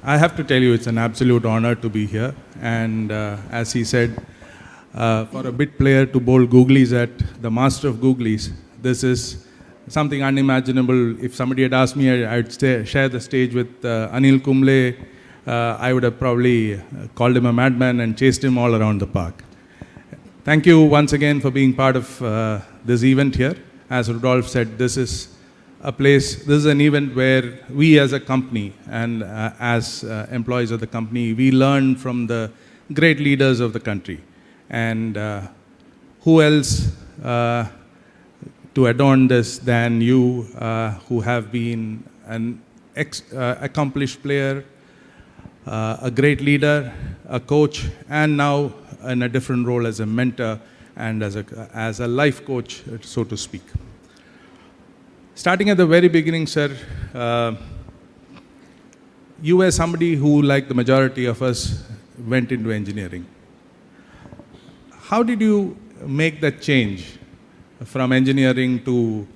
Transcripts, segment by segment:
I have to tell you, it's an absolute honor to be here. And as he said, for a bit player to bowl googlies at the master of googlies, this is something unimaginable. If somebody had asked me, I'd share the stage with Anil Kumble, I would have probably called him a madman and chased him all around the park. Thank you once again for being part of this event here. As Rudolph said, this is an event where we as a company and as employees of the company, we learn from the great leaders of the country. And who else to adorn this than you, who have been an accomplished player, a great leader, a coach, and now in a different role as a mentor and as a life coach, so to speak. Starting at the very beginning, sir, you were somebody who, like the majority of us, went into engineering. How did you make that change from engineering to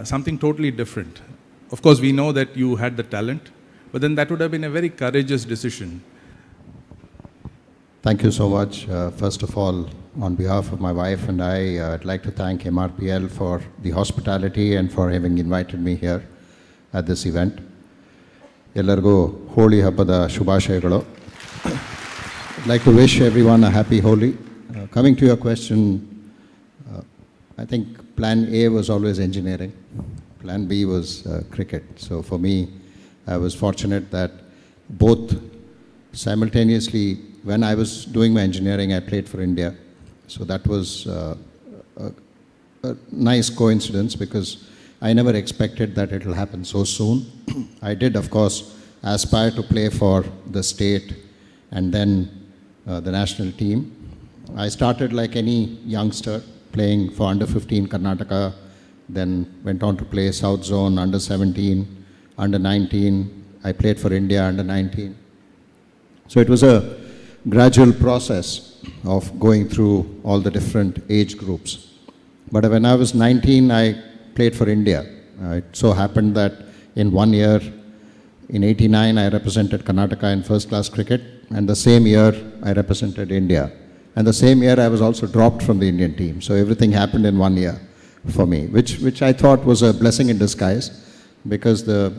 something totally different? Of course, we know that you had the talent, but then that would have been a very courageous decision. Thank you so much. First of all, on behalf of my wife and I'd like to thank MRPL for the hospitality and for having invited me here at this event. Ellargu Holi Habbada Shubhashayagalu. I'd like to wish everyone a happy Holi. Coming to your question, I think plan A was always engineering. Plan B was cricket. So for me, I was fortunate that both simultaneously, when I was doing my engineering, I played for India. So that was a nice coincidence because I never expected that it will happen so soon. I did, of course, aspire to play for the state and then the national team. I started like any youngster, playing for under 15 Karnataka, then went on to play South Zone, under 17, under 19. I played for India, under 19. So it was a gradual process of going through all the different age groups. But when I was 19, I played for India. It so happened that in 1 year, in 89, I represented Karnataka in first class cricket, and the same year I represented India. And the same year I was also dropped from the Indian team. So everything happened in 1 year for me, which I thought was a blessing in disguise, because the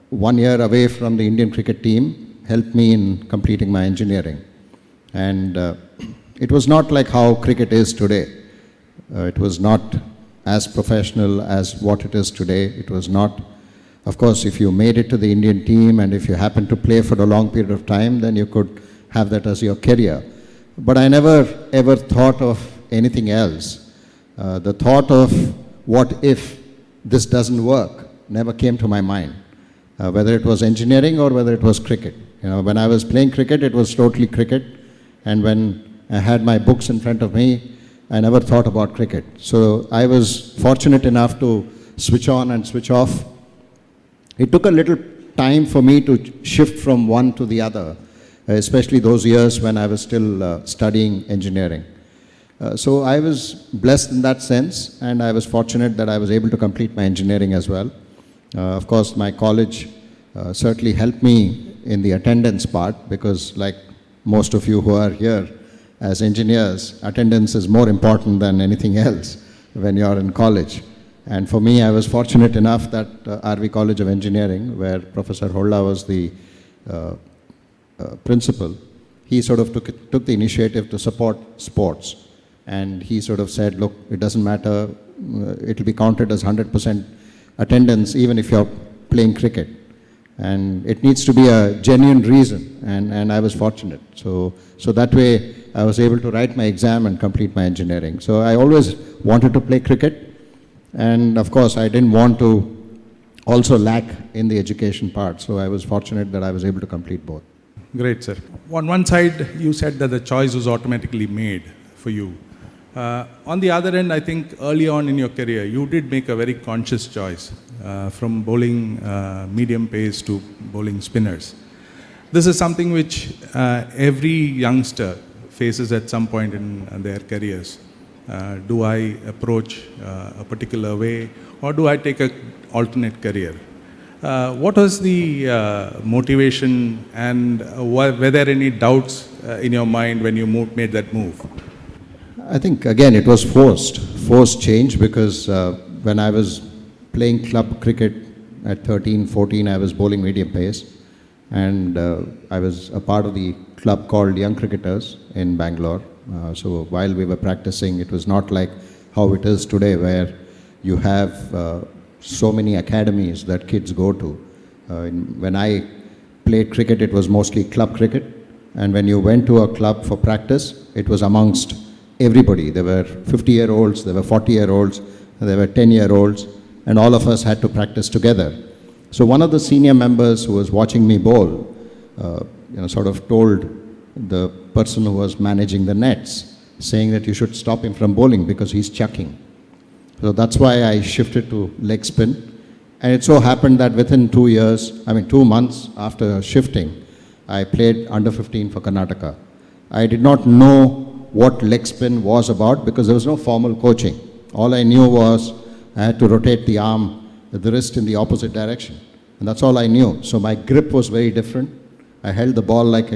1 year away from the Indian cricket team helped me in completing my engineering. And it was not like how cricket is today. It was not as professional as what it is today. It was not, of course, if you made it to the Indian team and if you happened to play for a long period of time, then you could have that as your career. But I never ever thought of anything else. The thought of what if this doesn't work never came to my mind, whether it was engineering or whether it was cricket. You know, when I was playing cricket, it was totally cricket. And when I had my books in front of me, I never thought about cricket. So I was fortunate enough to switch on and switch off. It took a little time for me to shift from one to the other, especially those years when I was still studying engineering. So I was blessed in that sense, and I was fortunate that I was able to complete my engineering as well. Of course, my college certainly helped me in the attendance part, because like most of you who are here as engineers, attendance is more important than anything else when you're in college. And for me, I was fortunate enough that RV College of Engineering, where Professor Holla was the principal, he sort of took the initiative to support sports. And he sort of said, look, it doesn't matter, it'll be counted as 100% attendance even if you're playing cricket. And it needs to be a genuine reason, and I was fortunate. So that way I was able to write my exam and complete my engineering. So I always wanted to play cricket, and of course I didn't want to also lack in the education part. So I was fortunate that I was able to complete both. Great, sir. On one side, you said that the choice was automatically made for you. On the other end, I think early on in your career, you did make a very conscious choice from bowling medium pace to bowling spinners. This is something which every youngster faces at some point in their careers. Do I approach a particular way, or do I take an alternate career? What was the motivation, and were there any doubts in your mind when you made that move? I think, again, it was forced change, because when I was playing club cricket at 13, 14, I was bowling medium pace, and I was a part of the club called Young Cricketers in Bangalore. So while we were practicing, it was not like how it is today, where you have so many academies that kids go to. When I played cricket, it was mostly club cricket, and when you went to a club for practice, it was amongst everybody. There were 50-year-olds, there were 40-year-olds, there were 10-year-olds, and all of us had to practice together. So one of the senior members who was watching me bowl, sort of told the person who was managing the nets, saying that you should stop him from bowling because he's chucking. So that's why I shifted to leg spin. And it so happened that within 2 months after shifting, I played under 15 for Karnataka. I did not know what leg spin was about because there was no formal coaching. All I knew was I had to rotate the arm, the wrist in the opposite direction. And that's all I knew. So my grip was very different. I held the ball like,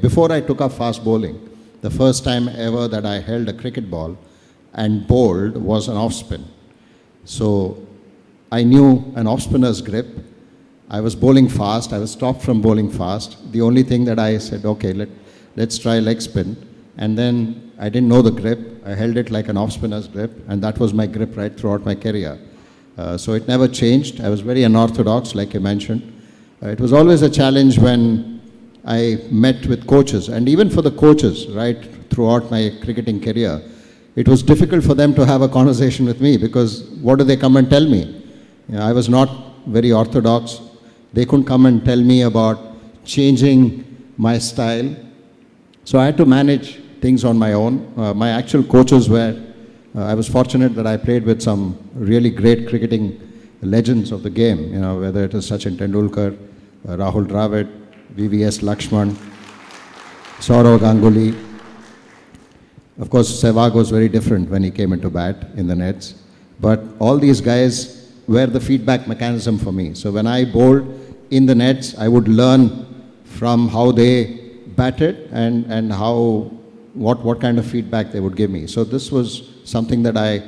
before I took up fast bowling, the first time ever that I held a cricket ball and bowled was an off spin. So I knew an off spinner's grip. I was bowling fast. I was stopped from bowling fast. The only thing that I said, okay, let's try leg spin. And then I didn't know the grip. I held it like an off spinner's grip, and that was my grip right throughout my career. So it never changed. I was very unorthodox, like you mentioned. It was always a challenge when I met with coaches, and even for the coaches, right, throughout my cricketing career, it was difficult for them to have a conversation with me because what do they come and tell me? I was not very orthodox. They couldn't come and tell me about changing my style. So I had to manage things on my own. My actual coaches were, I was fortunate that I played with some really great cricketing legends of the game, whether it is Sachin Tendulkar, Rahul Dravid, VVS Lakshman, Saurav Ganguly. Of course, Sehwag was very different when he came into bat in the nets. But all these guys were the feedback mechanism for me. So when I bowled in the nets, I would learn from how they batted and what kind of feedback they would give me. So this was something that I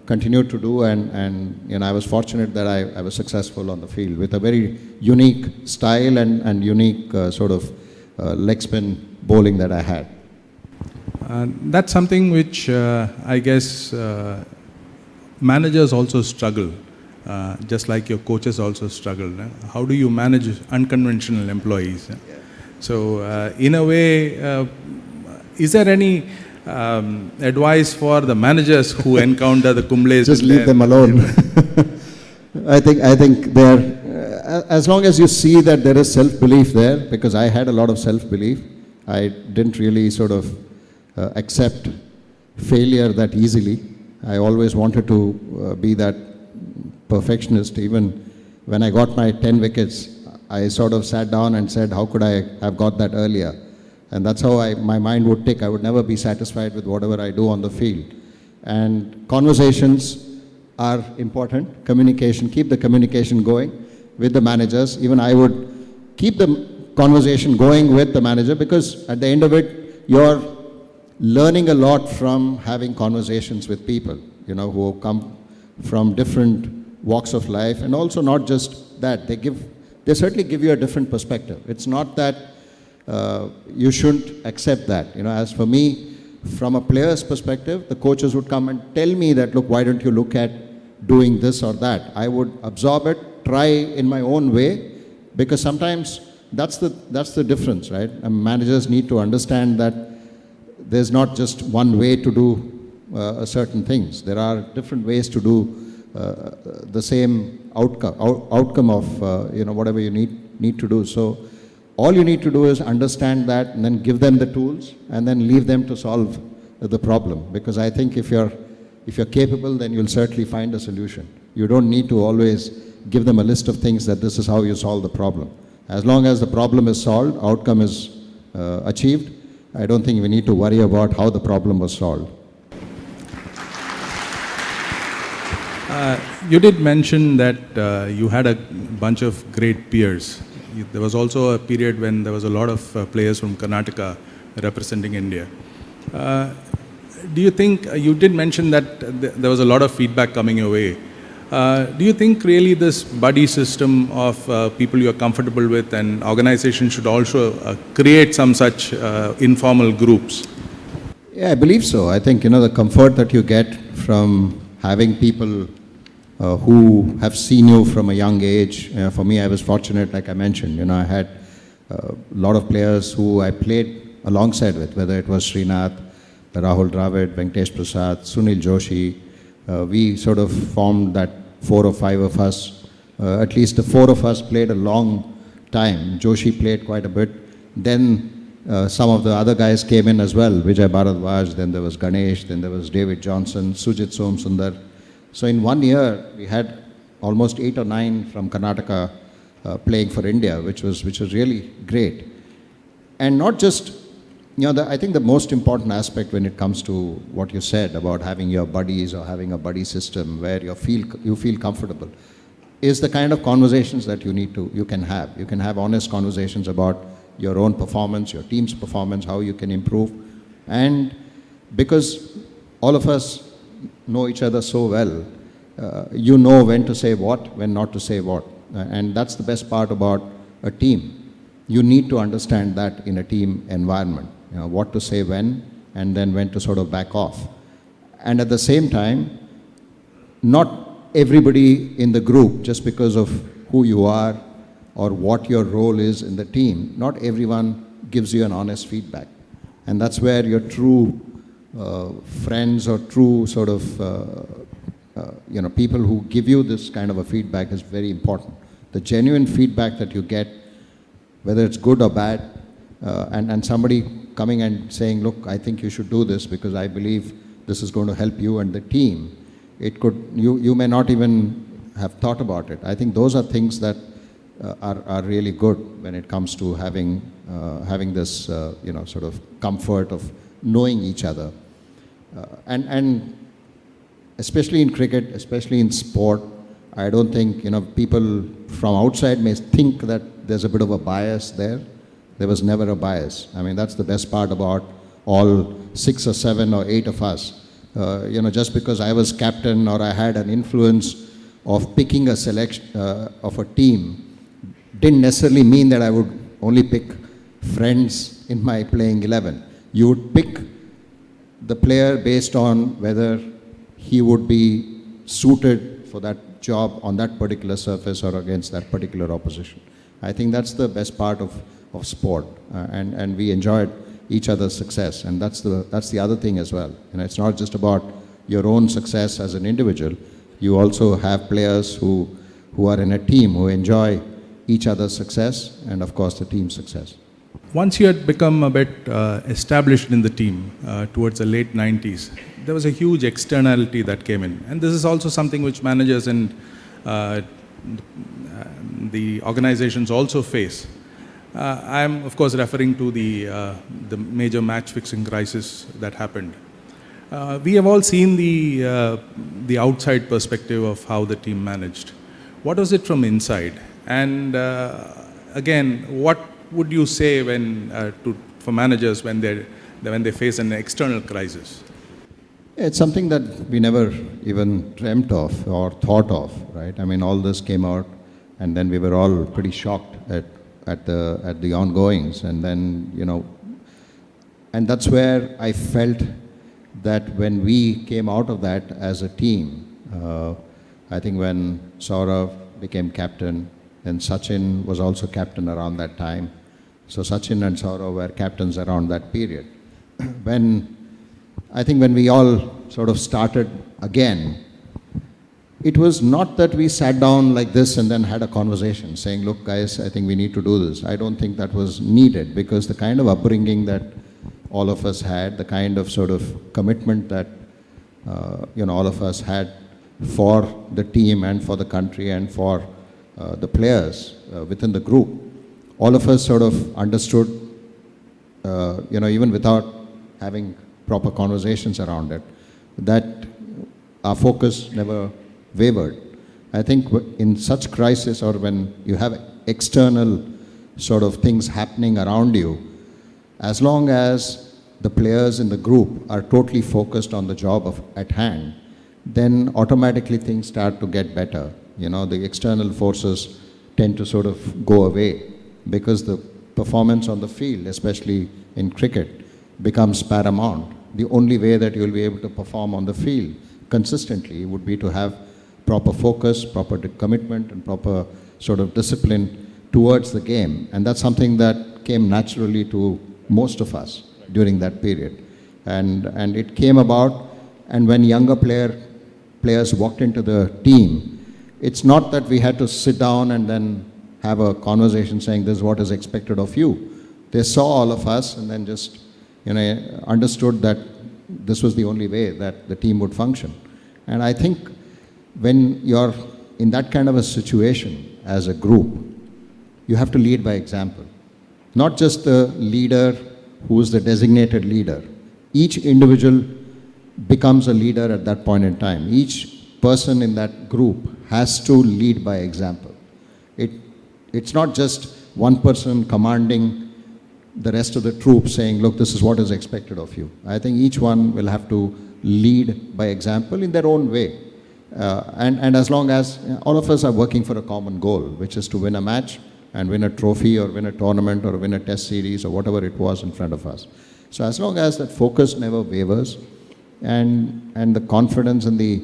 continued to do, and I was fortunate that I was successful on the field with a very unique style and unique sort of leg spin bowling that I had. That's something which I guess managers also struggle, just like your coaches also struggle. How do you manage unconventional employees? So in a way, is there any advice for the managers who encounter the Kumbles? Just leave them alone. I think they're, as long as you see that there is self-belief there, because I had a lot of self-belief, I didn't really sort of accept failure that easily. I always wanted to be that perfectionist. Even when I got my 10 wickets, I sort of sat down and said, how could I have got that earlier? And that's how my mind would tick. I would never be satisfied with whatever I do on the field. And conversations are important. Communication, keep the communication going with the managers. Even I would keep the conversation going with the manager, because at the end of it, you're learning a lot from having conversations with people, who come from different walks of life. And also not just that, they certainly give you a different perspective. It's not that you shouldn't accept that. As for me, from a player's perspective, the coaches would come and tell me that, look, why don't you look at doing this or that? I would absorb it, try in my own way, because sometimes that's the difference, right? And managers need to understand that there's not just one way to do certain things. There are different ways to do the same outcome of whatever you need to do. So all you need to do is understand that, and then give them the tools, and then leave them to solve the problem. Because I think if you're capable, then you'll certainly find a solution. You don't need to always give them a list of things that this is how you solve the problem. As long as the problem is solved, outcome is achieved, I don't think we need to worry about how the problem was solved. You did mention that you had a bunch of great peers. There was also a period when there was a lot of players from Karnataka representing India. Uh, do you think, you did mention that there was a lot of feedback coming your way. Do you think really this buddy system of people you are comfortable with and organizations should also create some such informal groups? Yeah, I believe so. I think, the comfort that you get from having people who have seen you from a young age. For me, I was fortunate, like I mentioned, I had a lot of players who I played alongside with, whether it was Srinath, Rahul Dravid, Venkatesh Prasad, Sunil Joshi. We sort of formed that 4 or 5 of us. At least the 4 of us played a long time. Joshi played quite a bit. Then some of the other guys came in as well. Vijay Bharadwaj, then there was Ganesh, then there was David Johnson, Sujit Somsundar. So in 1 year, we had almost 8 or 9 from Karnataka playing for India, which was really great. And not just, I think the most important aspect when it comes to what you said about having your buddies or having a buddy system where you feel comfortable is the kind of conversations that you can have. You can have honest conversations about your own performance, your team's performance, how you can improve. And because all of us know each other so well, you know when to say what, when not to say what. And that's the best part about a team. You need to understand that in a team environment, what to say when, and then when to sort of back off. And at the same time, not everybody in the group, just because of who you are or what your role is in the team, not everyone gives you an honest feedback. And that's where your true friends or true sort of, people who give you this kind of a feedback is very important. The genuine feedback that you get, whether it's good or bad, and somebody coming and saying, look, I think you should do this because I believe this is going to help you and the team. You may not even have thought about it. I think those are things that are really good when it comes to having this, sort of comfort of knowing each other. And especially in cricket, especially in sport, I don't think, people from outside may think that there's a bit of a bias there. There was never a bias. I mean, that's the best part about all 6 or 7 or 8 of us. Just because I was captain or I had an influence of picking a selection of a team didn't necessarily mean that I would only pick friends in my playing 11. You would pick the player based on whether he would be suited for that job on that particular surface or against that particular opposition. I think that's the best part of sport, and we enjoyed each other's success, and that's the other thing as well. It's not just about your own success as an individual. You also have players who are in a team who enjoy each other's success and of course the team's success. Once you had become a bit established in the team towards the late 90s, there was a huge externality that came in. And this is also something which managers and the organizations also face. I am, of course, referring to the major match-fixing crisis that happened. We have all seen the outside perspective of how the team managed. What was it from inside? And again, what would you say for managers when they face an external crisis? It's something that we never even dreamt of or thought of, right? I mean, all this came out, and then we were all pretty shocked at the ongoings, and then and that's where I felt that when we came out of that as a team, I think when Saurav became captain, and Sachin was also captain around that time. So Sachin and Saurav were captains around that period. I think when we all sort of started again, it was not that we sat down like this and then had a conversation saying, look guys, I think we need to do this. I don't think that was needed, because the kind of upbringing that all of us had, the kind of sort of commitment that all of us had for the team and for the country and for the players within the group, all of us sort of understood, even without having proper conversations around it, that our focus never wavered. I think in such crisis, or when you have external sort of things happening around you, as long as the players in the group are totally focused on the job at hand, then automatically things start to get better. The external forces tend to sort of go away, because the performance on the field, especially in cricket, becomes paramount. The only way that you'll be able to perform on the field consistently would be to have proper focus, proper commitment, and proper sort of discipline towards the game. And that's something that came naturally to most of us during that period. And it came about, and when younger players walked into the team, it's not that we had to sit down and then have a conversation saying this is what is expected of you. They saw all of us and then just understood that this was the only way that the team would function. And I think when you're in that kind of a situation as a group, you have to lead by example. Not just the leader who is the designated leader. Each individual becomes a leader at that point in time. Each person in that group has to lead by example. It's not just one person commanding the rest of the troops saying, look, this is what is expected of you. I think each one will have to lead by example in their own way. And as long as all of us are working for a common goal, which is to win a match and win a trophy or win a tournament or win a test series or whatever it was in front of us. So as long as that focus never wavers, and the confidence and the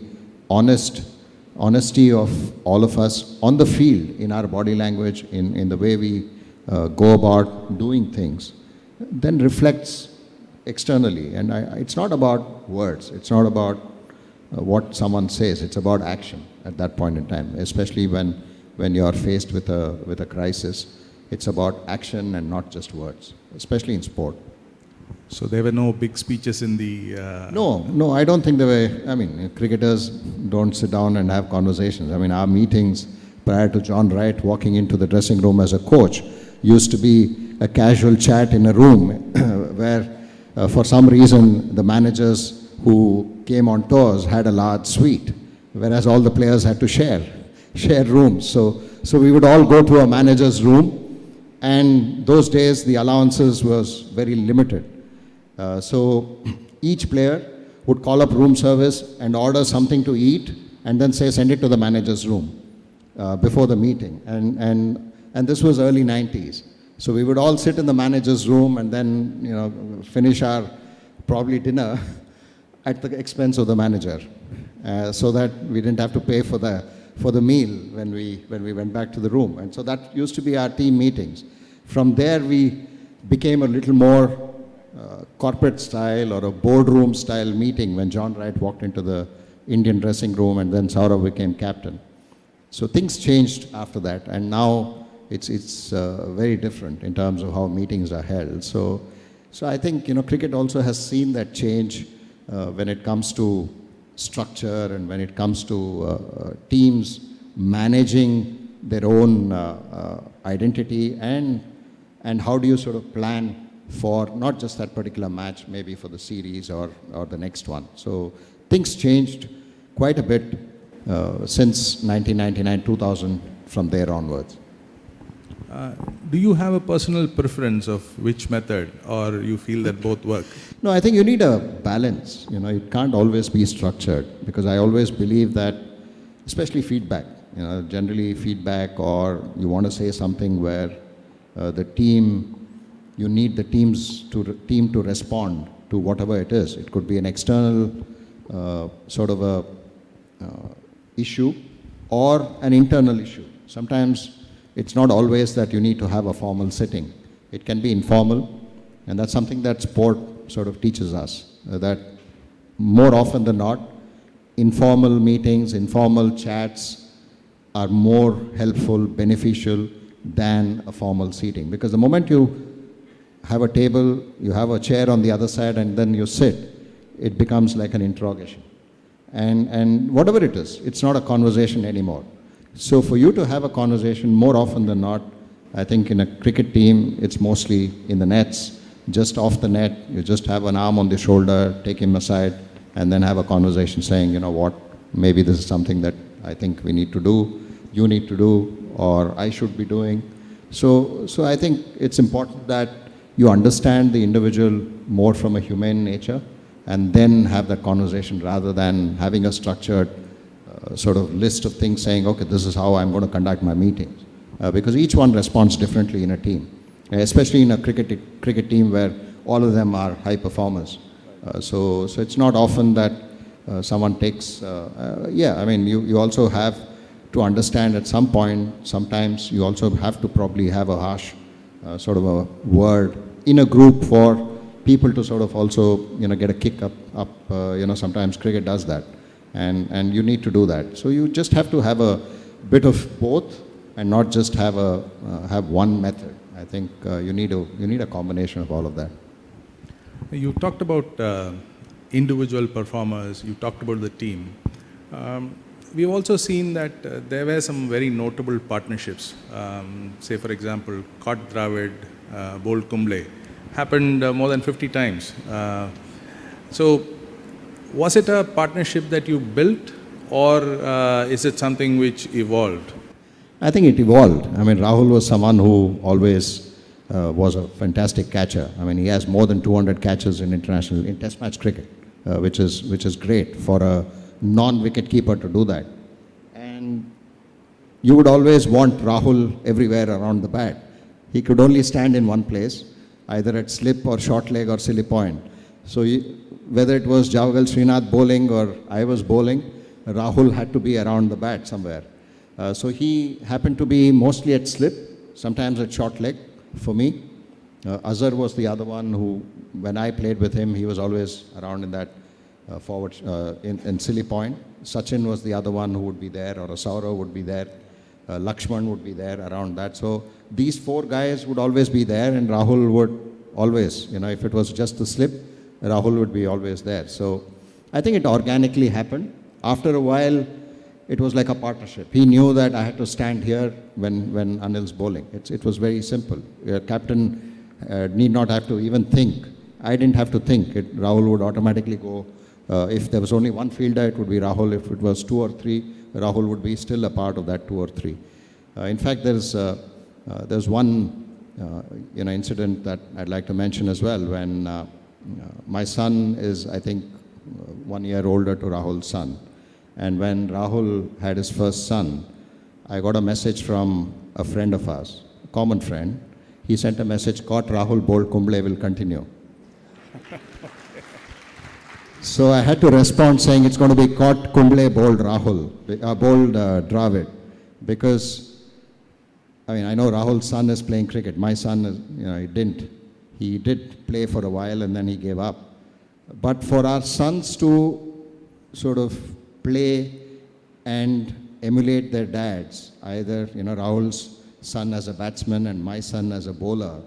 honesty of all of us on the field, in our body language, in the way we go about doing things, then reflects externally. And it's not about words, it's not about what someone says, it's about action at that point in time, especially when you are faced with a crisis. It's about action and not just words, especially in sport. So there were no big speeches in the... No, I don't think there were. I mean, cricketers don't sit down and have conversations. I mean, our meetings prior to John Wright walking into the dressing room as a coach used to be a casual chat in a room where for some reason the managers who came on tours had a large suite, whereas all the players had to share rooms. So we would all go to a manager's room, and those days the allowances was very limited. So each player would call up room service and order something to eat and then say, send it to the manager's room before the meeting. And this was early 90s. So we would all sit in the manager's room and then finish our probably dinner at the expense of the manager, so that we didn't have to pay for the meal when we went back to the room. And so that used to be our team meetings. From there we became a little more corporate style or a boardroom style meeting when John Wright walked into the Indian dressing room and then Saurav became captain. So things changed after that, and now it's very different in terms of how meetings are held. So I think cricket also has seen that change when it comes to structure and when it comes to teams managing their own identity, and how do you sort of plan for not just that particular match, maybe for the series or the next one. So things changed quite a bit since 1999, 2000, from there onwards. Do you have a personal preference of which method, or you feel that both work? No, I think you need a balance. It can't always be structured, because I always believe that, especially feedback, generally feedback, or you want to say something where you need the team to respond to whatever it is. It could be an external sort of a issue or an internal issue. Sometimes it's not always that you need to have a formal sitting. It can be informal, and that's something that sport sort of teaches us, that more often than not, informal meetings, informal chats are more helpful, beneficial than a formal seating. Because the moment you have a table, you have a chair on the other side, and then you sit, it becomes like an interrogation. And whatever it is, it's not a conversation anymore. So for you to have a conversation more often than not, I think in a cricket team, it's mostly in the nets, just off the net, you just have an arm on the shoulder, take him aside, and then have a conversation saying, what, maybe this is something that I think we need to do, you need to do, or I should be doing. So I think it's important that you understand the individual more from a humane nature and then have that conversation rather than having a structured sort of list of things saying, okay, this is how I'm going to conduct my meetings. Because each one responds differently in a team, especially in a cricket team where all of them are high performers. So it's not often that someone takes, I mean, you also have to understand at some point, sometimes you also have to probably have a harsh sort of a word in a group for people to sort of also, get a kick up. Sometimes cricket does that. And you need to do that. So you just have to have a bit of both and not just have one method. I think you need a combination of all of that. You talked about individual performers, you talked about the team. We've also seen that there were some very notable partnerships. Say, for example, Kot Dravid, Bold Kumble, happened more than 50 times. So, was it a partnership that you built, or is it something which evolved? I think it evolved. I mean, Rahul was someone who always was a fantastic catcher. I mean, he has more than 200 catches in Test match cricket, which is great for a non-wicket keeper to do that. And you would always want Rahul everywhere around the bat. He could only stand in one place, either at slip or short leg or silly point. So whether it was Javagal Srinath bowling or I was bowling, Rahul had to be around the bat somewhere. So he happened to be mostly at slip, sometimes at short leg for me. Azhar was the other one who, when I played with him, he was always around in that forward, in silly point. Sachin was the other one who would be there, or Saurav would be there. Lakshman would be there around that. So these four guys would always be there, and Rahul would always, if it was just the slip, Rahul would be always there. So I think it organically happened. After a while, it was like a partnership. He knew that I had to stand here when Anil's bowling. It was very simple. Captain need not have to even think. I didn't have to think. Rahul would automatically go. If there was only one fielder, it would be Rahul. If it was two or three, Rahul would be still a part of that two or three. In fact, there's one incident that I'd like to mention as well. When my son is, I think, 1 year older to Rahul's son. And when Rahul had his first son, I got a message from a friend of ours, a common friend. He sent a message, Kot Rahul Bold Kumble will continue. So I had to respond saying it's going to be Kot Kumble Bold Rahul, Bold Dravid. Because, I mean, I know Rahul's son is playing cricket. My son, he didn't. He did play for a while and then he gave up. But for our sons to sort of play and emulate their dads, either Rahul's son as a batsman and my son as a bowler,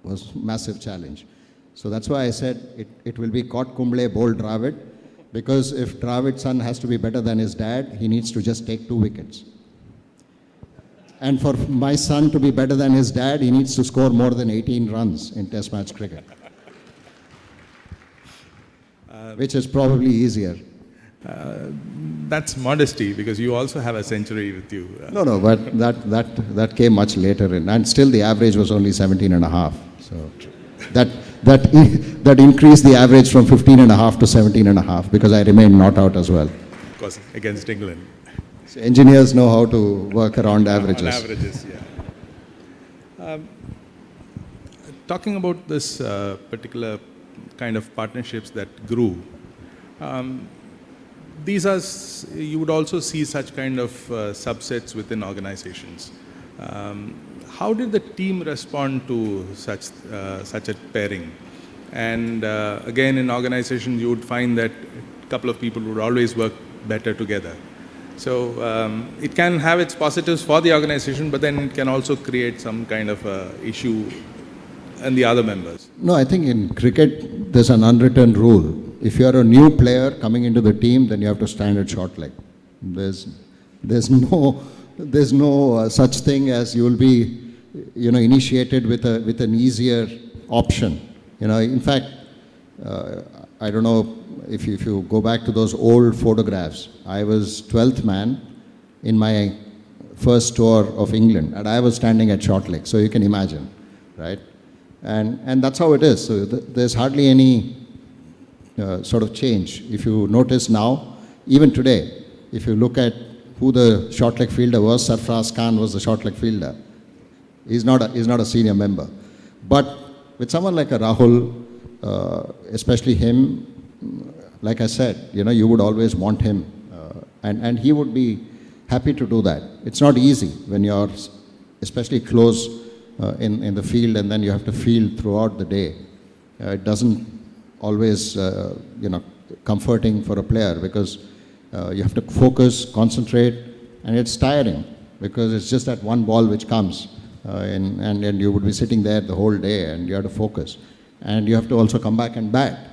was massive challenge. So that's why I said it will be Kot Kumble Bold Dravid, because if Dravid's son has to be better than his dad, he needs to just take 2 wickets. And for my son to be better than his dad, he needs to score more than 18 runs in Test match cricket, which is probably easier. That's modesty, because you also have a century with you. No, but that came much later, and still the average was only 17 and a half. So that increased the average from 15 and a half to 17 and a half, because I remained not out as well. Of course, against England. So engineers know how to work around averages. On averages, yeah. Talking about this particular kind of partnerships that grew, these are, you would also see such kind of subsets within organizations. How did the team respond to such a pairing? And again, in organizations, you would find that a couple of people would always work better together. So it can have its positives for the organization, but then it can also create some kind of issue in the other members. No, I think in cricket, there's an unwritten rule. If you're a new player coming into the team, then you have to stand at short leg. There's no such thing as you will be, initiated with an easier option. In fact, I don't know if you go back to those old photographs, I was 12th man in my first tour of England, and I was standing at short leg, so you can imagine, right? And that's how it is. So there's hardly any sort of change. If you notice now, even today, if you look at who the short leg fielder was, Sarfraz Khan was the short leg fielder. He's not a senior member. But with someone like a Rahul, especially him, like I said, you would always want him. And he would be happy to do that. It's not easy when you're especially close in the field, and then you have to field throughout the day. It doesn't always, comforting for a player, because you have to focus, concentrate, and it's tiring because it's just that one ball which comes, and you would be sitting there the whole day, and you have to focus, and you have to also come back and bat.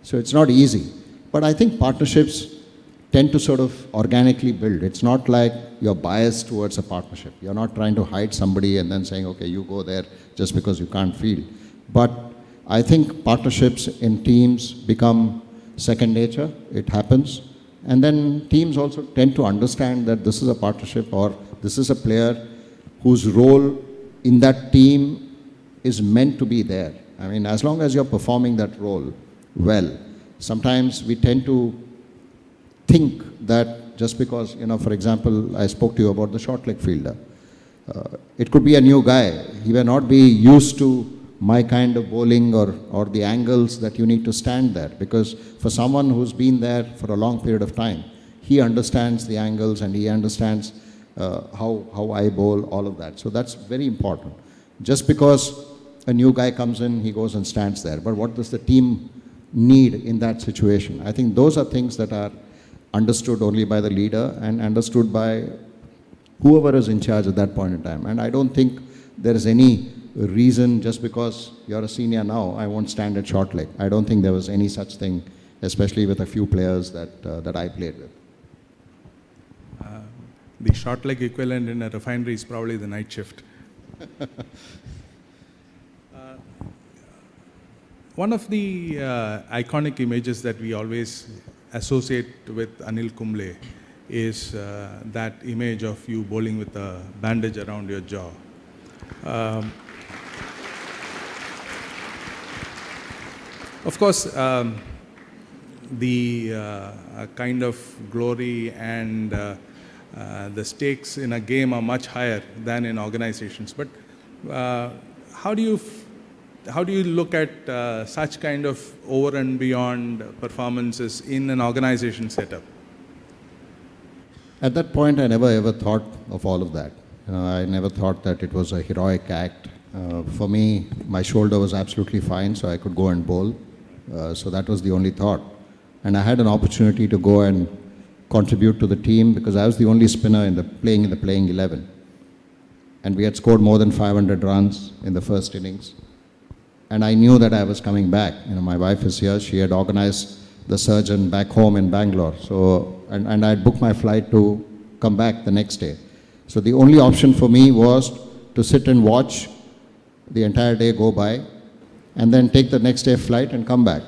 So it's not easy. But I think partnerships tend to sort of organically build. It's not like you're biased towards a partnership. You're not trying to hide somebody and then saying, okay, you go there just because you can't field. But I think partnerships in teams become second nature. It happens. And then teams also tend to understand that this is a partnership, or this is a player whose role in that team is meant to be there. I mean, as long as you're performing that role well, sometimes we tend to think that just because, for example, I spoke to you about the short leg fielder. It could be a new guy. He may not be used to my kind of bowling or the angles that you need to stand there. Because for someone who's been there for a long period of time, he understands the angles and he understands how I bowl, all of that. So that's very important. Just because a new guy comes in, he goes and stands there. But what does the team need in that situation? I think those are things that are understood only by the leader and understood by whoever is in charge at that point in time. And I don't think there is any reason just because you're a senior now, I won't stand at short leg. I don't think there was any such thing, especially with a few players that I played with. The short leg equivalent in a refinery is probably the night shift. One of the iconic images that we always associate with Anil Kumble is that image of you bowling with a bandage around your jaw. Of course, the kind of glory and the stakes in a game are much higher than in organizations. But how do you look at such kind of over and beyond performances in an organization setup? At that point, I never ever thought of all of that. I never thought that it was a heroic act. For me, my shoulder was absolutely fine, so I could go and bowl. So that was the only thought. And I had an opportunity to go and contribute to the team because I was the only spinner playing in the playing 11. And we had scored more than 500 runs in the first innings. And I knew that I was coming back. My wife is here. She had organized the surgeon back home in Bangalore. So, and I had booked my flight to come back the next day. So the only option for me was to sit and watch the entire day go by and then take the next day flight and come back.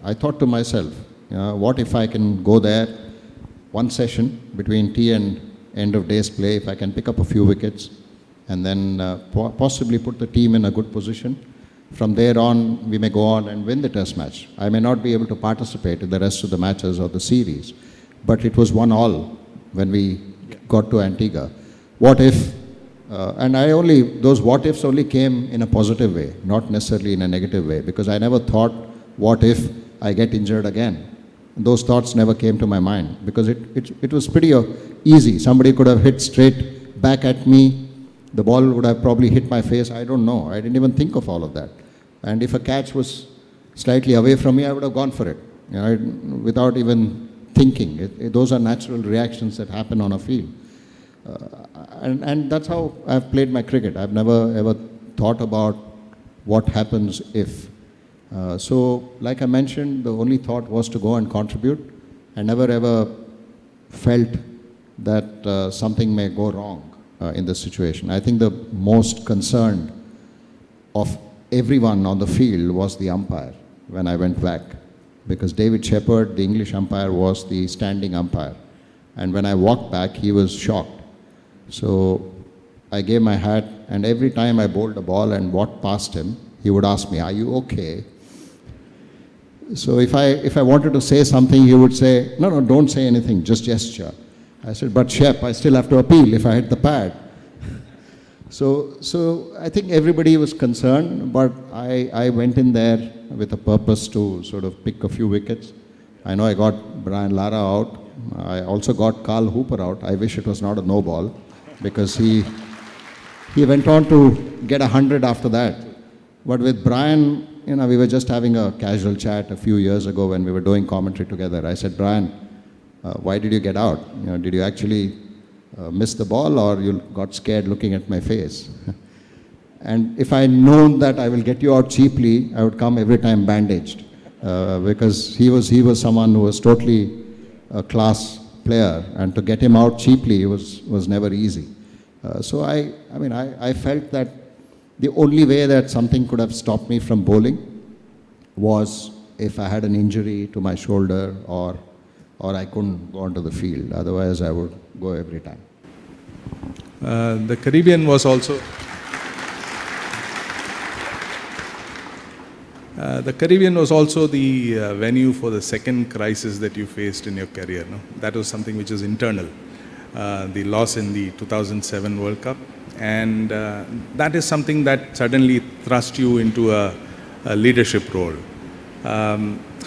I thought to myself, what if I can go there one session between tea and end of day's play, if I can pick up a few wickets and then possibly put the team in a good position. From there on, we may go on and win the test match. I may not be able to participate in the rest of the matches or the series, but it was 1-1 when we got to Antigua. What if, those what ifs only came in a positive way, not necessarily in a negative way, because I never thought, what if I get injured again? Those thoughts never came to my mind because it was pretty easy. Somebody could have hit straight back at me. The ball would have probably hit my face. I don't know. I didn't even think of all of that. And if a catch was slightly away from me, I would have gone for it, without even thinking. Those are natural reactions that happen on a field. And that's how I've played my cricket. I've never ever thought about what happens if. So, like I mentioned, the only thought was to go and contribute. I never ever felt that something may go wrong in this situation. I think the most concerned of everyone on the field was the umpire when I went back, because David Shepherd, the English umpire, was the standing umpire. And when I walked back, he was shocked. So I gave my hat, and every time I bowled a ball and walked past him, he would ask me, "Are you okay?" So if I wanted to say something, he would say, "No, no, don't say anything, just gesture." I said, "But Shep, I still have to appeal if I hit the pad." So I think everybody was concerned, but I went in there with a purpose to sort of pick a few wickets. I know I got Brian Lara out. I also got Carl Hooper out. I wish it was not a no ball, because he went on to get 100 after that. But with Brian, we were just having a casual chat a few years ago when we were doing commentary together. I said, "Brian, why did you get out? Did you actually miss the ball, or you got scared looking at my face?" And if I had known that I will get you out cheaply, I would come every time bandaged, because he was someone who was totally a class player, and to get him out cheaply was never easy. So I felt that the only way that something could have stopped me from bowling was if I had an injury to my shoulder, or I couldn't go onto the field. Otherwise, I would go every time. The Caribbean was also the venue for the second crisis that you faced in your career. No? That was something which is internal, the loss in the 2007 World Cup, and that is something that suddenly thrust you into a leadership role.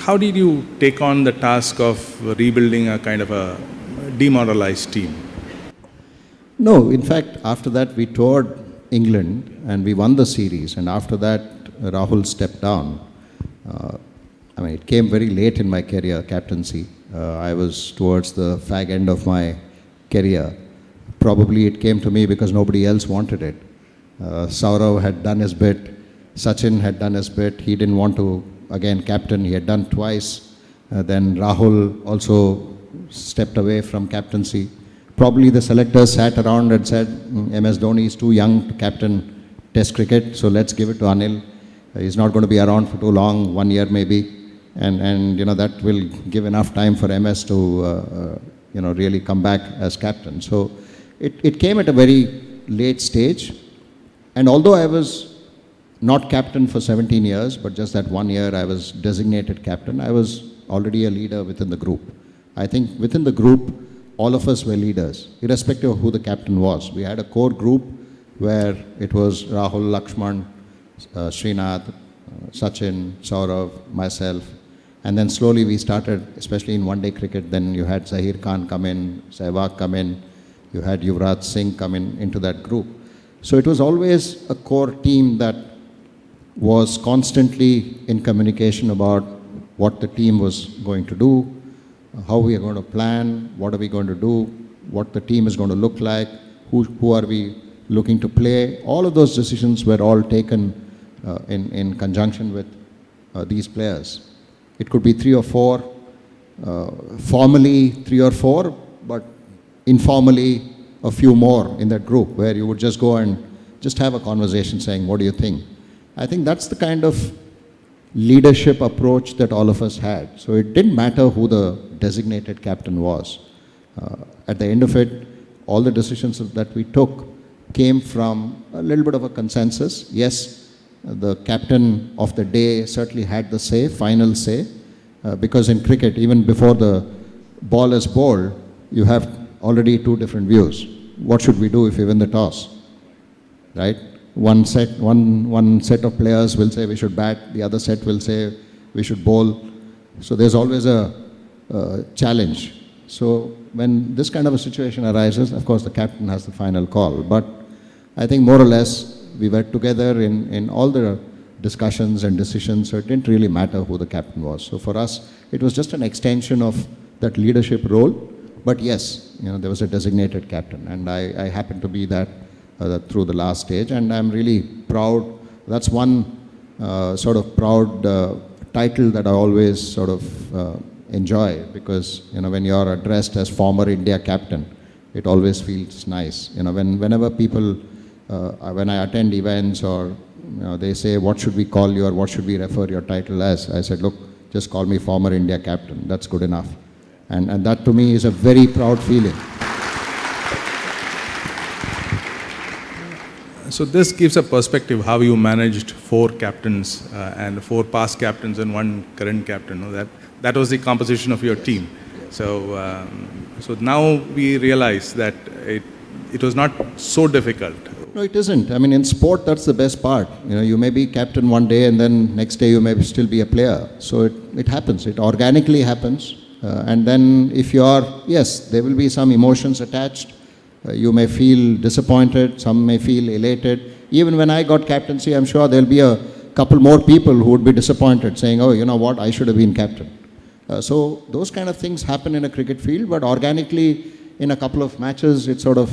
How did you take on the task of rebuilding a kind of a demoralized team? No, in fact, after that we toured England and we won the series, and after that Rahul stepped down. It came very late in my career, captaincy. I was towards the fag end of my career. Probably it came to me because nobody else wanted it. Saurav had done his bit, Sachin had done his bit. He didn't want to, again, captain. He had done twice. Then Rahul also stepped away from captaincy. Probably the selectors sat around and said, MS Dhoni is too young to captain Test cricket, so let's give it to Anil. He's not going to be around for too long, 1 year maybe, and that will give enough time for MS to really come back as captain. So it came at a very late stage, and although I was not captain for 17 years, but just that 1 year I was designated captain, I was already a leader within the group. I think within the group, all of us were leaders, irrespective of who the captain was. We had a core group where it was Rahul, Lakshman, Srinath, Sachin, Saurav, myself, and then slowly we started, especially in one-day cricket. Then you had Zahir Khan come in, Sehwag come in, you had Yuvraj Singh come into that group. So it was always a core team that was constantly in communication about what the team was going to do, how we are going to plan, what are we going to do, what the team is going to look like, who are we looking to play. All of those decisions were all taken in conjunction with these players. It could be 3 or 4, formally 3 or 4, but informally a few more in that group, where you would just go and just have a conversation saying, what do you think? I think that's the kind of leadership approach that all of us had. So it didn't matter who the designated captain was. At the end of it, all the decisions that we took came from a little bit of a consensus. Yes, the captain of the day certainly had the say, final say, because in cricket, even before the ball is bowled, you have already 2 different views. What should we do if we win the toss? Right? One set of players will say we should bat, the other set will say we should bowl. So there's always a challenge. So when this kind of a situation arises, of course the captain has the final call. But I think more or less we were together in all the discussions and decisions, so it didn't really matter who the captain was. So for us, it was just an extension of that leadership role. But yes, there was a designated captain, and I happened to be that through the last stage, and I'm really proud. That's one sort of proud title that I always sort of enjoy, because when you're addressed as former India captain, it always feels nice. Whenever people, when I attend events or they say, what should we call you or what should we refer your title as? I said, look, just call me former India captain. That's good enough. And that to me is a very proud feeling. So this gives a perspective how you managed 4 captains and 4 past captains and 1 current captain. That was the composition of your team. So so now we realize that it was not so difficult. No, it isn't. I mean, in sport, that's the best part. You may be captain one day and then next day you may still be a player. So it happens. It organically happens. And then if you are, yes, there will be some emotions attached. You may feel disappointed, some may feel elated. Even when I got captaincy, I'm sure there'll be a couple more people who would be disappointed, saying, oh, you know what, I should have been captain. So those kind of things happen in a cricket field, but organically in a couple of matches, it sort of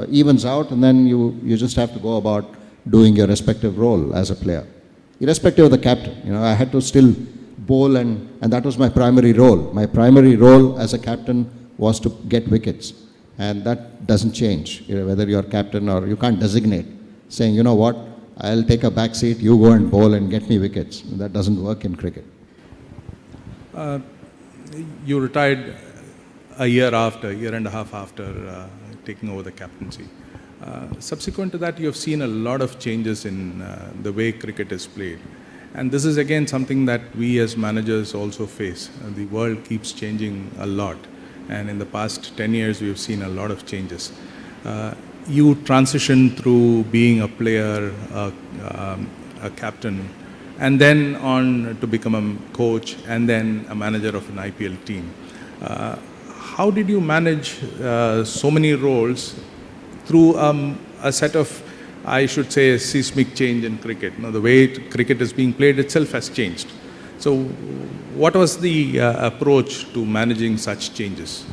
evens out, and then you just have to go about doing your respective role as a player. Irrespective of the captain, I had to still bowl, and that was my primary role. My primary role as a captain was to get wickets. And that doesn't change, whether you're captain or you can't designate, saying, you know what, I'll take a back seat, you go and bowl and get me wickets. That doesn't work in cricket. You retired a year and a half after taking over the captaincy. Subsequent to that, you have seen a lot of changes in the way cricket is played. And this is again something that we as managers also face. The world keeps changing a lot. And in the past 10 years, we have seen a lot of changes. You transitioned through being a player, a captain, and then on to become a coach, and then a manager of an IPL team. How did you manage so many roles through a set of, I should say, a seismic change in cricket? The way cricket is being played itself has changed. So what was the approach to managing such changes?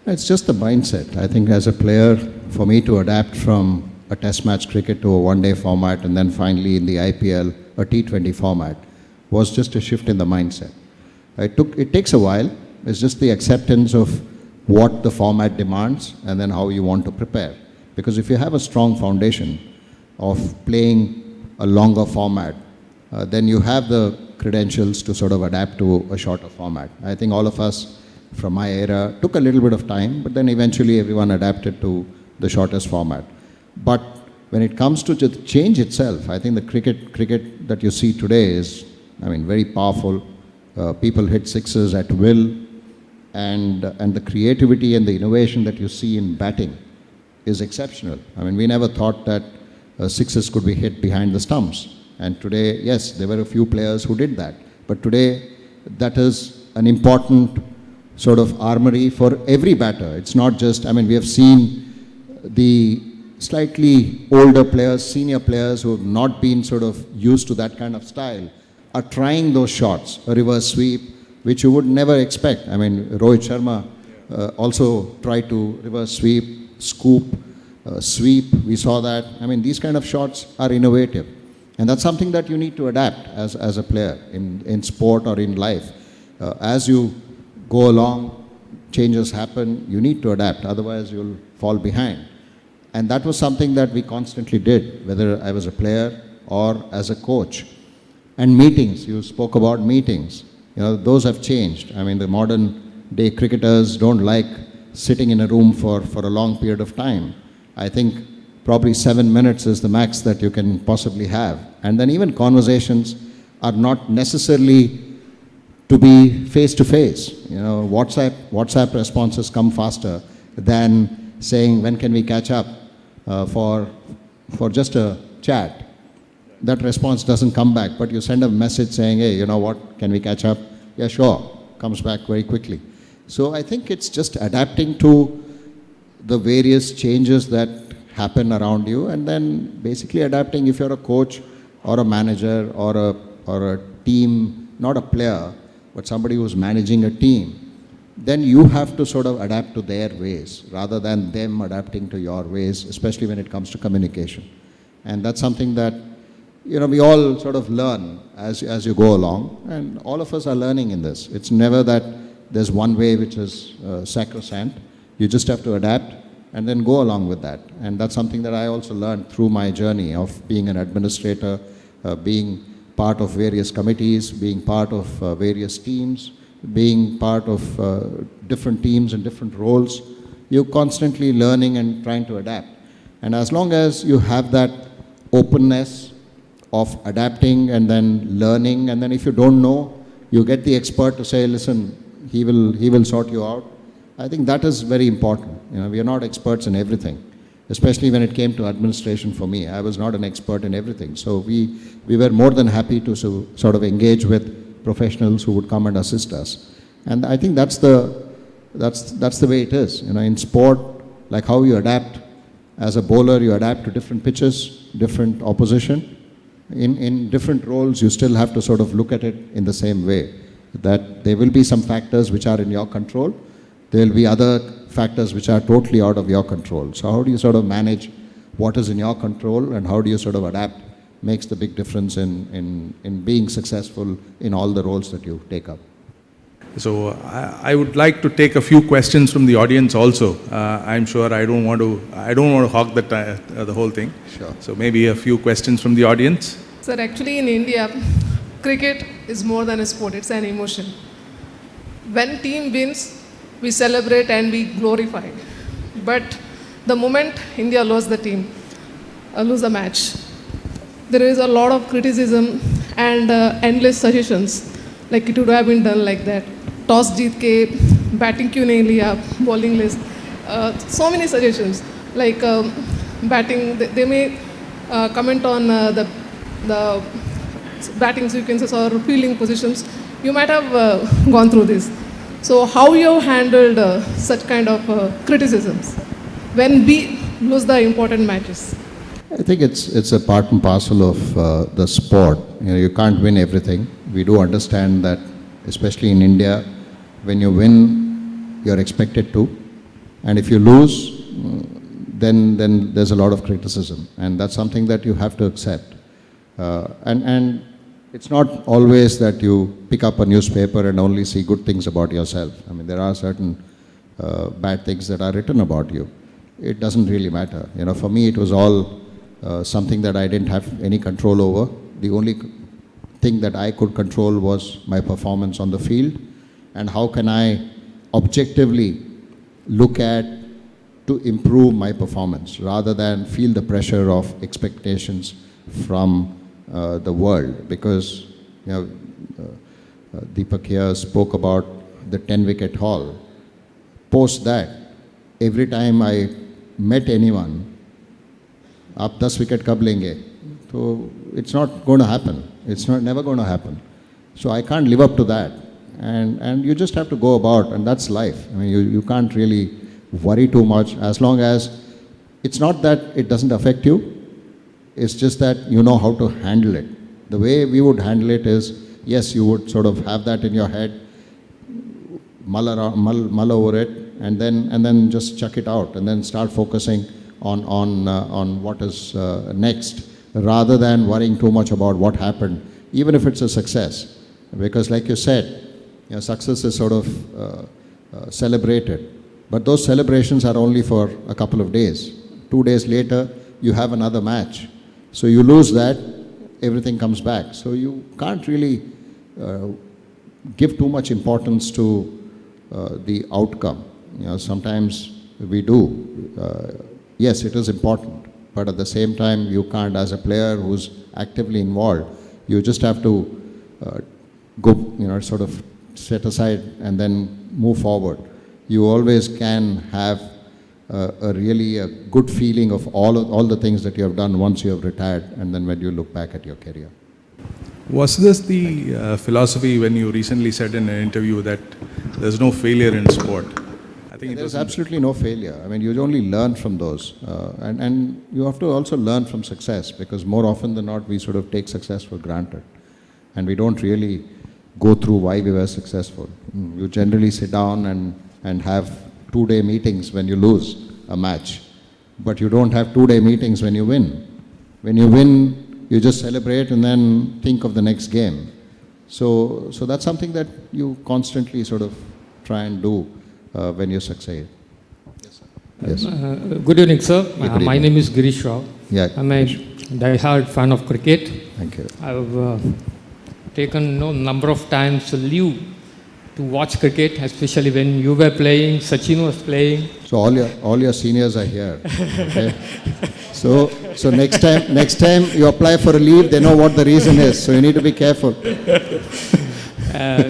It's just the mindset. I think as a player, for me to adapt from a test match cricket to a one-day format and then finally in the IPL, a T20 format, was just a shift in the mindset. It takes a while. It's just the acceptance of what the format demands and then how you want to prepare. Because if you have a strong foundation of playing a longer format, then you have the credentials to sort of adapt to a shorter format. I think all of us from my era took a little bit of time, but then eventually everyone adapted to the shortest format. But when it comes to the change itself, I think the cricket that you see today is, very powerful. People hit sixes at will, and the creativity and the innovation that you see in batting is exceptional. We never thought that sixes could be hit behind the stumps. And today, yes, there were a few players who did that. But today, that is an important sort of armory for every batter. It's not just, we have seen the slightly older players, senior players who have not been sort of used to that kind of style are trying those shots, a reverse sweep, which you would never expect. Rohit Sharma also tried to reverse sweep, scoop, sweep. We saw that. These kind of shots are innovative. And that's something that you need to adapt as a player in sport or in life. As you go along, changes happen, you need to adapt, otherwise you'll fall behind. And that was something that we constantly did, whether I was a player or as a coach. And meetings, you spoke about meetings. Those have changed. The modern day cricketers don't like sitting in a room for a long period of time. I think probably 7 minutes is the max that you can possibly have. And then even conversations are not necessarily to be face-to-face. WhatsApp responses come faster than saying, when can we catch up for just a chat. That response doesn't come back, but you send a message saying, hey, you know what, can we catch up? Yeah, sure, comes back very quickly. So I think it's just adapting to the various changes that happen around you, and then basically adapting. If you're a coach or a manager or a team, not a player, but somebody who's managing a team, then you have to sort of adapt to their ways rather than them adapting to your ways, especially when it comes to communication. And that's something that we all sort of learn as you go along, and all of us are learning in this. It's never that there's one way which is sacrosanct. You just have to adapt and then go along with that. And that's something that I also learned through my journey of being an administrator, being part of various committees, being part of various teams, being part of different teams and different roles. You're constantly learning and trying to adapt. And as long as you have that openness of adapting and then learning, and then if you don't know, you get the expert to say, listen, he will sort you out. I think that is very important. We are not experts in everything, especially when it came to administration for me. I was not an expert in everything. So we were more than happy to sort of engage with professionals who would come and assist us. And I think that's the way it is. In sport, like how you adapt as a bowler, you adapt to different pitches, different opposition. In different roles, you still have to sort of look at it in the same way, that there will be some factors which are in your control. There will be other factors which are totally out of your control. So how do you sort of manage what is in your control, and how do you sort of adapt makes the big difference in being successful in all the roles that you take up. So I would like to take a few questions from the audience also. I'm sure I don't want to hog the whole thing. Sure. So maybe a few questions from the audience. Sir, actually in India, cricket is more than a sport, it's an emotion. When team wins, we celebrate and we glorify. But the moment India lose the match, there is a lot of criticism and endless suggestions, like it would have been done like that. Toss jeet ke, batting kyun nahi liya, bowling list. So many suggestions, like batting, they may comment on the batting sequences or fielding positions. You might have gone through this. So how you handled such kind of criticisms when we lose the important matches? I think it's a part and parcel of the sport. You can't win everything. We do understand that, especially in India, when you win, you're expected to. And if you lose, then there's a lot of criticism. And that's something that you have to accept. And it's not always that you pick up a newspaper and only see good things about yourself. I mean, there are certain bad things that are written about you. It doesn't really matter. For me, it was all something that I didn't have any control over. The only thing that I could control was my performance on the field, and how can I objectively look at to improve my performance rather than feel the pressure of expectations from the world. Because Deepak here spoke about the 10-wicket haul. Post that, every time I met anyone, आप 10 wicket कब लेंगे? So it's not going to happen. It's never going to happen. So I can't live up to that. And you just have to go about, and that's life. I mean, you can't really worry too much, as long as it's not that it doesn't affect you. It's just that you know how to handle it. The way we would handle it is, yes, you would sort of have that in your head, mull over it, and then just chuck it out, and then start focusing on what is next, rather than worrying too much about what happened, even if it's a success. Because like you said, success is sort of celebrated. But those celebrations are only for a couple of days. 2 days later, you have another match. So you lose that, everything comes back. So you can't really give too much importance to the outcome. Sometimes we do. Yes, it is important. But at the same time, you can't, as a player who's actively involved, you just have to go, sort of set aside and then move forward. You always can have a really good feeling of all the things that you have done once you have retired, and then when you look back at your career. Was this the philosophy when you recently said in an interview that there's no failure in sport? I think there's absolutely no failure. I mean, you only learn from those. And you have to also learn from success, because more often than not, we sort of take success for granted. And we don't really go through why we were successful. You generally sit down and have 2-day meetings when you lose a match. But you don't have 2-day meetings when you win. When you win, you just celebrate and then think of the next game. So that's something that you constantly sort of try and do when you succeed. Yes, sir. Yes. Good evening, sir. Good My evening. name is Girish Rao. Yeah, I'm a die-hard fan of cricket. Thank you. I've taken no number of times leave to watch cricket, especially when you were playing, Sachin was playing. So all your seniors are here. Okay? So next time you apply for a leave, they know what the reason is. So you need to be careful.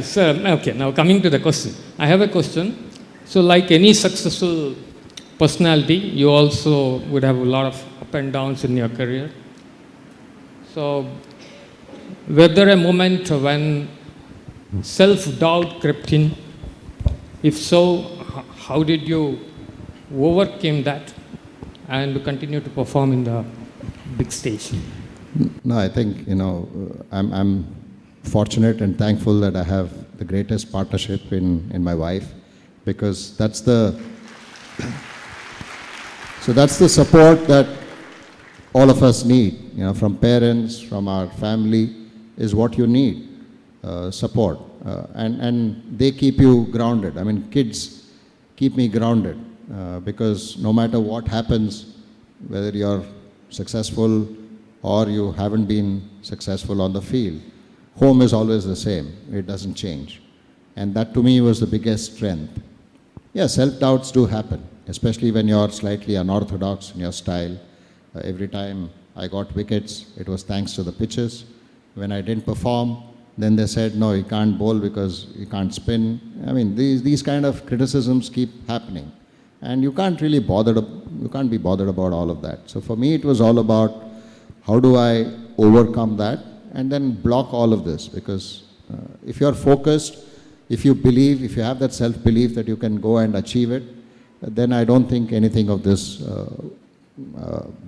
Sir, okay, now coming to the question. I have a question. So like any successful personality, you also would have a lot of up and downs in your career. So were there a moment when self-doubt crept in? If so, how did you overcome that and continue to perform in the big stage? No, I think, I'm fortunate and thankful that I have the greatest partnership in my wife, because that's the support that all of us need, from parents, from our family, is what you need, support. And they keep you grounded. I mean, kids keep me grounded, because no matter what happens, whether you're successful or you haven't been successful on the field, home is always the same. It doesn't change. And that to me was the biggest strength. Yeah, self-doubts do happen, especially when you're slightly unorthodox in your style. Every time I got wickets, it was thanks to the pitches. When I didn't perform, then they said, no, you can't bowl because you can't spin. I mean, these kind of criticisms keep happening. And you can't be bothered about all of that. So for me, it was all about how do I overcome that and then block all of this. Because if you're focused, if you believe, if you have that self-belief that you can go and achieve it, then I don't think anything of this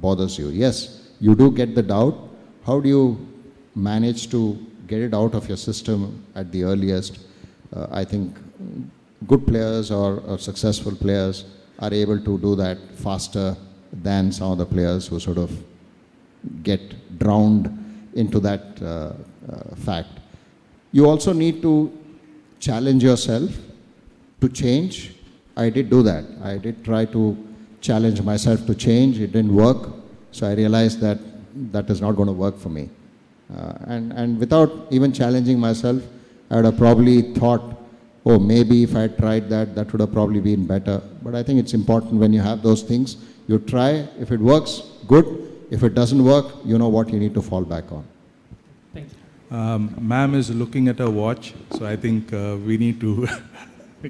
bothers you. Yes, you do get the doubt. How do you manage to get it out of your system at the earliest? I think good players or successful players are able to do that faster than some of the players who sort of get drowned into that fact. You also need to challenge yourself to change. I did do that. I did try to challenge myself to change. It didn't work. So I realized that that is not going to work for me. And without even challenging myself, I would have probably thought, oh, maybe if I had tried that, that would have probably been better. But I think it's important when you have those things, you try. If it works, good. If it doesn't work, you know what you need to fall back on. Thank you. Ma'am is looking at her watch, so I think we need to...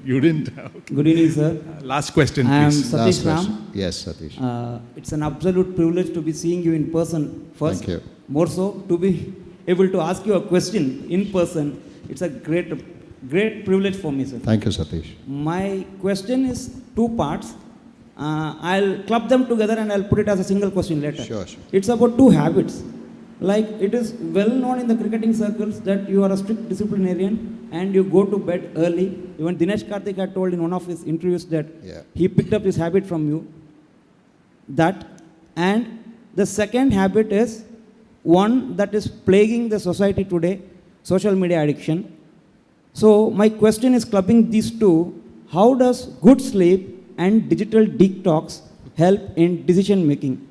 You didn't? Okay. Good evening, sir. Last question, I am please. Satish Last Ram. question. Yes, Satish. It's an absolute privilege to be seeing you in person first. Thank you. More so, to be able to ask you a question in person. It's a great privilege for me, sir. Thank you, Satish. My question is two parts. I'll club them together and I'll put it as a single question later. Sure. It's about two habits. Like, it is well known in the cricketing circles that you are a strict disciplinarian and you go to bed early. Even Dinesh Karthik had told in one of his interviews that he picked up this habit from you. That. And the second habit is one that is plaguing the society today, social media addiction. So my question is, clubbing these two, how does good sleep and digital detox help in decision making?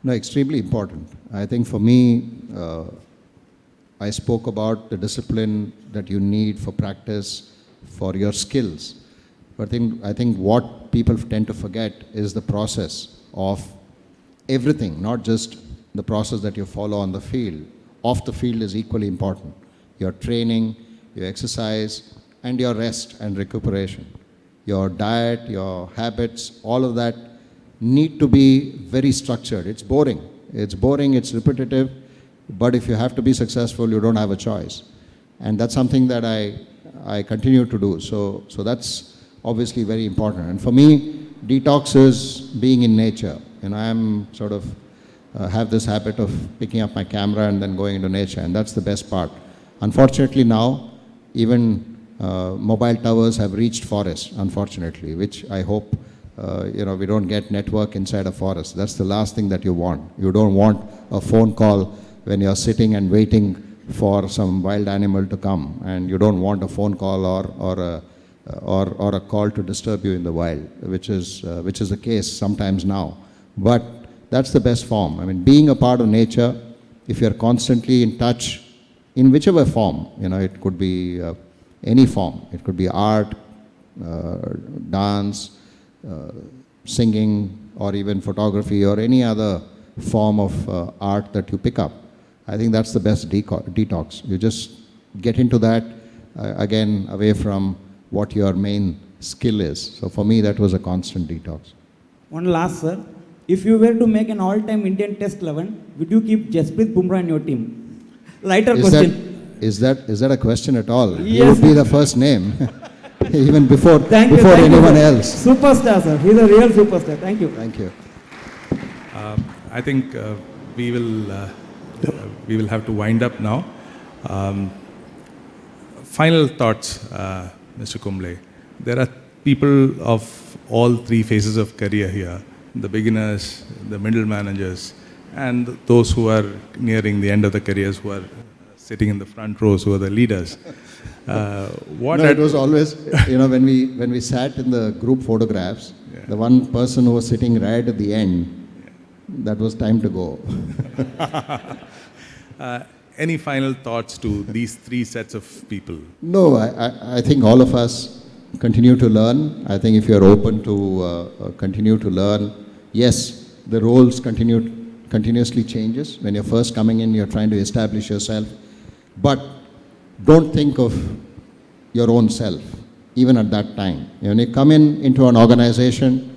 No, extremely important. I think for me, I spoke about the discipline that you need for practice, for your skills. But I think what people tend to forget is the process of everything, not just the process that you follow on the field. Off the field is equally important. Your training, your exercise, and your rest and recuperation. Your diet, your habits, all of that need to be very structured. It's boring, it's repetitive, but if you have to be successful, you don't have a choice. And that's something that I continue to do. So that's obviously very important. And for me, detox is being in nature. I am sort of have this habit of picking up my camera and then going into nature, and that's the best part. Unfortunately now, even mobile towers have reached forests, unfortunately, which I hope we don't get network inside a forest. That's the last thing that you want. You don't want a phone call when you're sitting and waiting for some wild animal to come, and you don't want a phone call or a call to disturb you in the wild, which is the case sometimes now. But that's the best form. I mean, being a part of nature if you're constantly in touch in whichever form, it could be any form. It could be art, dance, singing, or even photography, or any other form of art that you pick up. I think that's the best detox. You just get into that, again, away from what your main skill is. So for me, that was a constant detox. One last, sir. If you were to make an all-time Indian Test 11, would you keep Jasprit Bumrah in your team? Lighter question. Is that a question at all? He Yes. would be the first name, even before Thank you, anyone sir. else. Superstar, sir. He's a real superstar. Thank you. Thank you. I think we will have to wind up now. Final thoughts, Mr. Kumble. There are people of all three phases of career here: the beginners, the middle managers, and those who are nearing the end of the careers, who are sitting in the front rows, who are the leaders. It was always, when we sat in the group photographs, the one person who was sitting right at the end, that was time to go. Any final thoughts to these three sets of people? No, I think all of us continue to learn. I think if you're open to continue to learn, yes, the roles continuously changes. When you're first coming in, you're trying to establish yourself. But don't think of your own self, even at that time. When you come into an organization,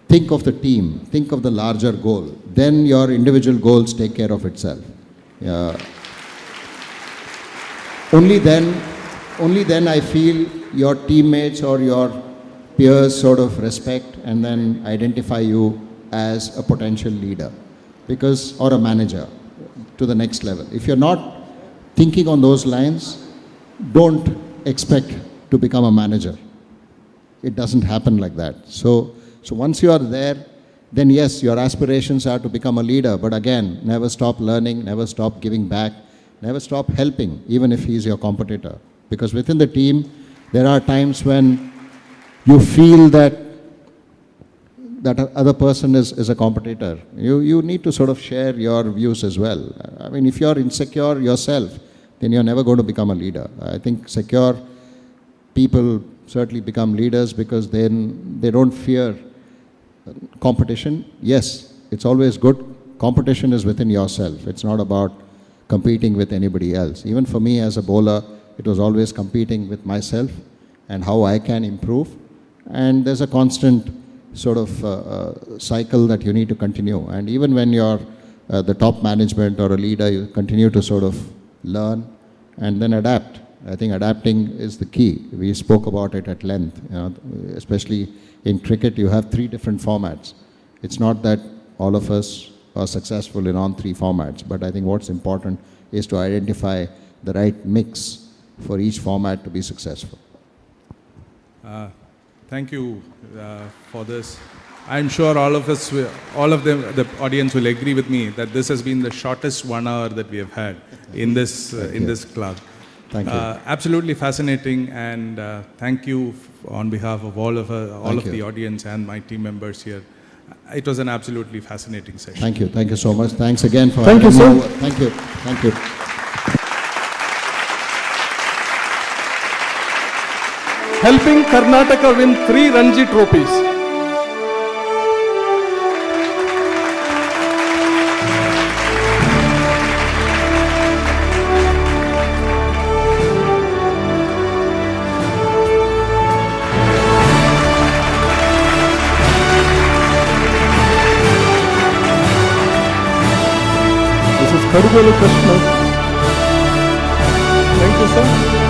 think of the team, think of the larger goal. Then your individual goals take care of itself. Only then I feel your teammates or your peers sort of respect and then identify you as a potential leader or a manager to the next level. If you're not thinking on those lines, don't expect to become a manager. It doesn't happen like that. So once you are there, then yes, your aspirations are to become a leader. But again, never stop learning, never stop giving back, never stop helping, even if he's your competitor. Because within the team, there are times when you feel that other person is a competitor. You need to sort of share your views as well. I mean, if you're insecure yourself, then you're never going to become a leader. I think secure people certainly become leaders because then they don't fear competition. Yes, it's always good. Competition is within yourself. It's not about competing with anybody else. Even for me as a bowler, it was always competing with myself and how I can improve. And there's a constant sort of cycle that you need to continue. And even when you're the top management or a leader, you continue to sort of learn and then adapt. I think adapting is the key. We spoke about it at length. Especially in cricket, you have 3 different formats. It's not that all of us are successful in all 3 formats, but I think what's important is to identify the right mix for each format to be successful. Thank you for this. I'm sure all of them, the audience will agree with me that this has been the shortest 1 hour that we have had in this club. Thank you. Absolutely fascinating, and thank you on behalf of all of the audience and my team members here. It was an absolutely fascinating session. Thank you. Thank you so much. Thanks again for Thank you, having me sir. over. Thank you. Thank you. Helping Karnataka win 3 Ranji trophies. This is Kadugolu Krishna. Thank you, sir.